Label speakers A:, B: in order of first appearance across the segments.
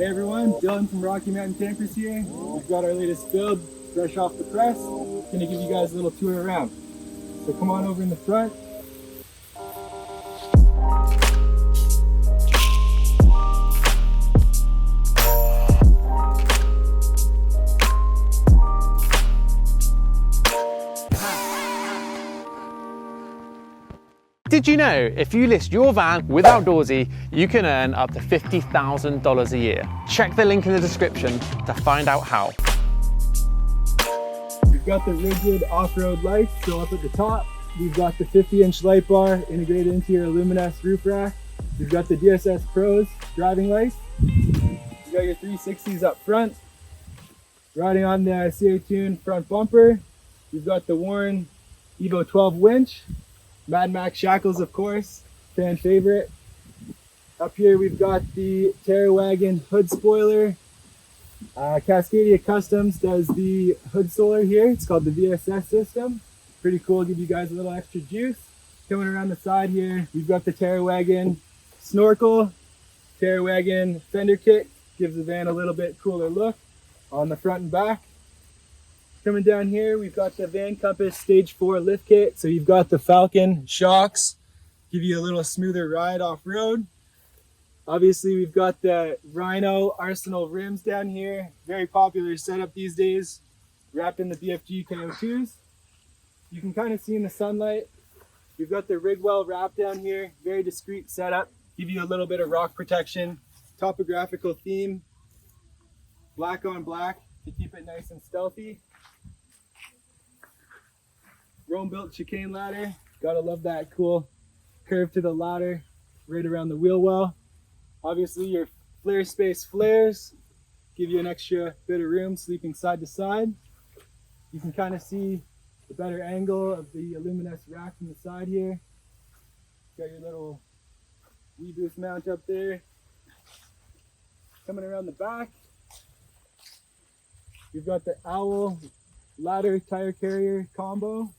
A: Hey everyone, Dylan from Rocky Mountain Campers here. We've got our latest build, fresh off the press. Gonna give you guys a little tour around. So come on over in the front.
B: Did you know if you list your van with Outdoorsy, you can earn up to $50,000 a year? Check the link in the description to find out how.
A: We've got the rigid off-road lights, so up at the top, we've got the 50-inch light bar integrated into your Luminous roof rack. We've got the DSS Pros driving lights. You've got your 360s up front. Riding on the CA Tune front bumper, we've got the Warren Evo 12 winch. Mad Max shackles, of course, fan favorite. Up here we've got the Terrawagon hood spoiler. Cascadia Customs does the hood solar here. It's called the VSS system. Pretty cool, give you guys a little extra juice. Coming around the side here, we've got the Terrawagon Snorkel. Terrawagon fender kit gives the van a little bit cooler look on the front and back. Coming down here, we've got the Van Compass Stage 4 lift kit. So you've got the Falcon shocks, give you a little smoother ride off-road. Obviously, we've got the Rhino Arsenal rims down here. Very popular setup these days, wrapped in the BFG KO2s. You can kind of see in the sunlight. We've got the Rigwell wrap down here. Very discreet setup, give you a little bit of rock protection. Topographical theme, black on black to keep it nice and stealthy. Rome built chicane ladder. Gotta love that cool curve to the ladder right around the wheel well. Obviously your flare space flares give you an extra bit of room sleeping side to side. You can kind of see the better angle of the Luminous rack from the side here. Got your little WeBoost mount up there. Coming around the back, we've got the Owl ladder tire carrier combo.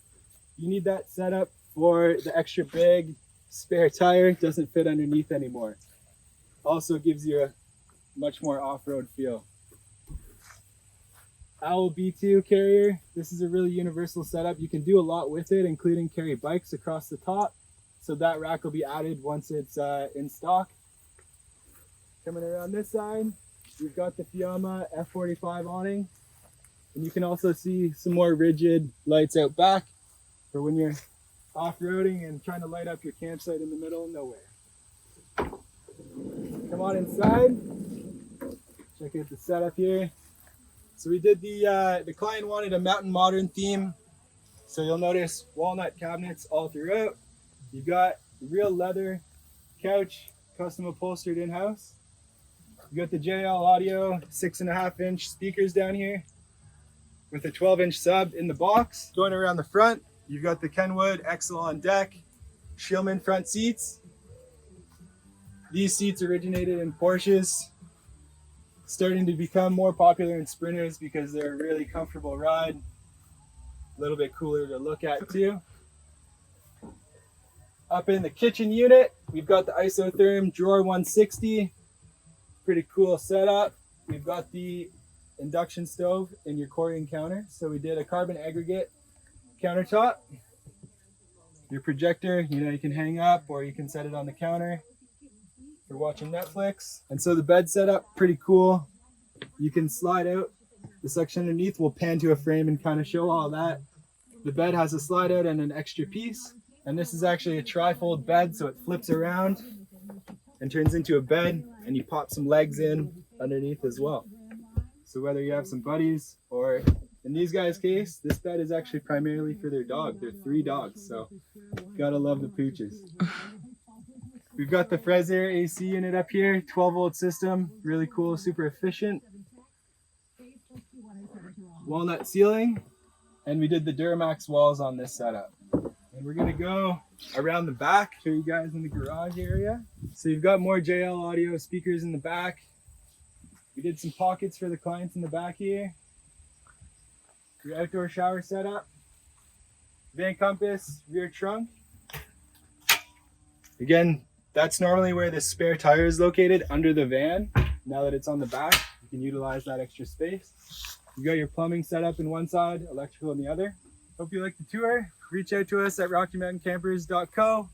A: You need that setup for the extra big spare tire. It doesn't fit underneath anymore. Also gives you a much more off-road feel. Owl B2 carrier. This is a really universal setup. You can do a lot with it, including carry bikes across the top. So that rack will be added once it's in stock. Coming around this side, we've got the Fioma F45 Awning. And you can also see some more rigid lights out back for when you're off-roading and trying to light up your campsite in the middle of nowhere. Come on inside. Check out the setup here. So we did the client wanted a mountain modern theme. So you'll notice walnut cabinets all throughout. You've got real leather couch, custom upholstered in-house. You got the JL Audio 6.5-inch speakers down here with a 12-inch sub in the box. Going around the front, you've got the Kenwood XL on deck, Shillman front seats. These seats originated in Porsches, starting to become more popular in Sprinters because they're a really comfortable ride. A little bit cooler to look at too. Up in the kitchen unit, we've got the Isotherm Drawer 160. Pretty cool setup. We've got the induction stove in your Corian counter. So we did a carbon aggregate countertop. Your projector, you can hang up or you can set it on the counter for watching Netflix. And so the bed setup, pretty cool. You can slide out. The section underneath will pan to a frame and kind of show all that. The bed has a slide out and an extra piece. And this is actually a tri-fold bed, so it flips around and turns into a bed, and you pop some legs in underneath as well. So whether you have some buddies or, in these guys' case, this bed is actually primarily for their dog. They're 3 dogs, so gotta love the pooches. We've got the Fraser AC unit up here, 12-volt system, really cool, super efficient. Walnut ceiling, and we did the Duramax walls on this setup. And we're gonna go around the back, show you guys in the garage area. So you've got more JL Audio speakers in the back. We did some pockets for the clients in the back here. Your outdoor shower setup. Van Compass rear trunk. Again, that's normally where the spare tire is located, under the van. Now that it's on the back, you can utilize that extra space. You got your plumbing set up in one side, electrical in the other. Hope you like the tour. Reach out to us at RockyMountainCampers.co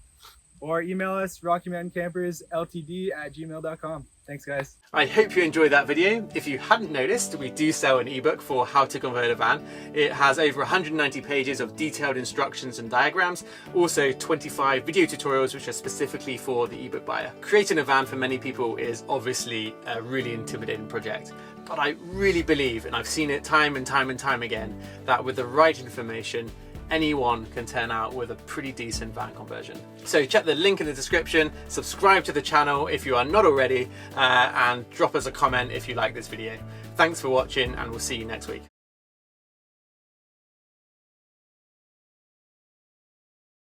A: or email us RockyMountainCampersLTD@gmail.com. Thanks, guys.
B: I hope you enjoyed that video. If you hadn't noticed, we do sell an ebook for how to convert a van. It has over 190 pages of detailed instructions and diagrams, also 25 video tutorials which are specifically for the ebook buyer. Creating a van for many people is obviously a really intimidating project, but I really believe, and I've seen it time and time and time again, that with the right information, anyone can turn out with a pretty decent van conversion. So check the link in the description, subscribe to the channel if you are not already, and drop us a comment if you like this video. Thanks for watching, and we'll see you next week.